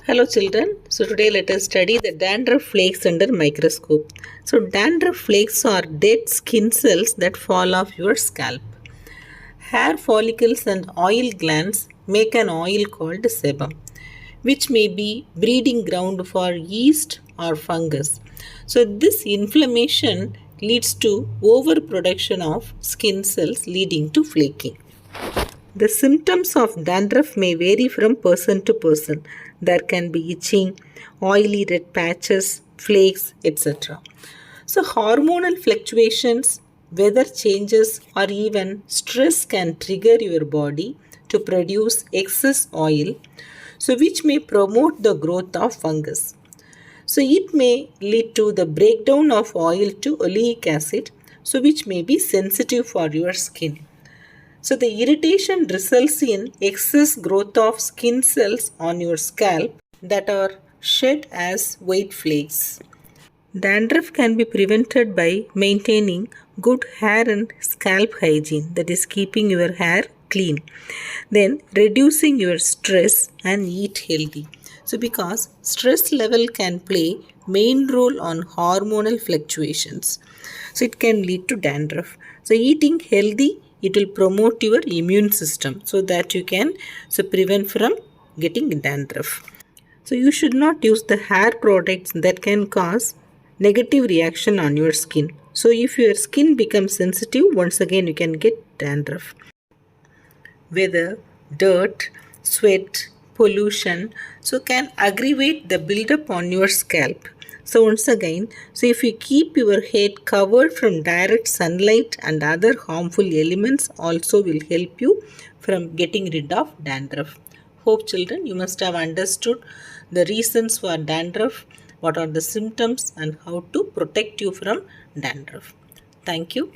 Hello children. So today let us study the dandruff flakes under microscope. So dandruff flakes are dead skin cells that fall off your scalp. Hair follicles and oil glands make an oil called sebum, which may be breeding ground for yeast or fungus. So this inflammation leads to overproduction of skin cells leading to flaking. The symptoms of dandruff may vary from person to person. There can be itching, oily red patches, flakes, etc. So, hormonal fluctuations, weather changes, or even stress can trigger your body to produce excess oil, so which may promote the growth of fungus. So, it may lead to the breakdown of oil to oleic acid, so which may be sensitive for your skin. So, the irritation results in excess growth of skin cells on your scalp that are shed as white flakes. Dandruff can be prevented by maintaining good hair and scalp hygiene, that is, keeping your hair clean. Then, reducing your stress and eat healthy. So, because stress level can play main role on hormonal fluctuations, so it can lead to dandruff. So, eating healthy, it will promote your immune system so that you can prevent from getting dandruff. So you should not use the hair products that can cause negative reaction on your skin. So if your skin becomes sensitive, once again you can get dandruff. Weather, dirt, sweat, pollution, so can aggravate the buildup on your scalp. So once again, so if you keep your head covered from direct sunlight and other harmful elements also will help you from getting rid of dandruff. Hope children, you must have understood the reasons for dandruff, what are the symptoms and how to protect you from dandruff. Thank you.